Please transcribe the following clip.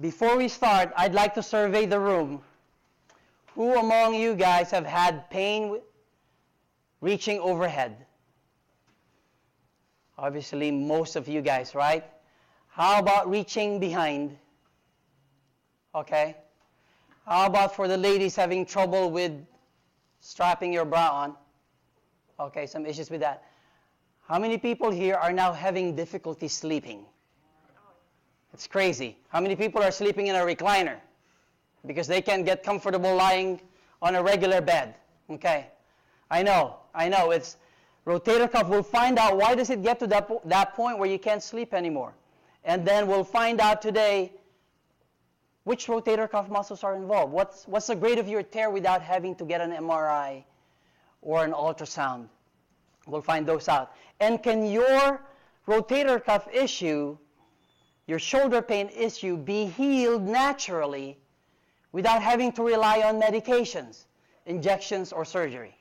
Before we start, I'd like to survey the room. Who among you guys have had pain reaching overhead? Obviously, most of you guys, right? How about reaching behind? Okay. How about for the ladies having trouble with strapping your bra on? Okay, some issues with that. How many people here are now having difficulty sleeping? It's crazy. How many people are sleeping in a recliner? Because they can't get comfortable lying on a regular bed. Okay. I know. It's rotator cuff. We'll find out why does it get to that point where you can't sleep anymore. And then we'll find out today which rotator cuff muscles are involved. What's the grade of your tear without having to get an MRI or an ultrasound? We'll find those out. And can your rotator cuff issue, your shoulder pain issue, be healed naturally without having to rely on medications, injections, or surgery?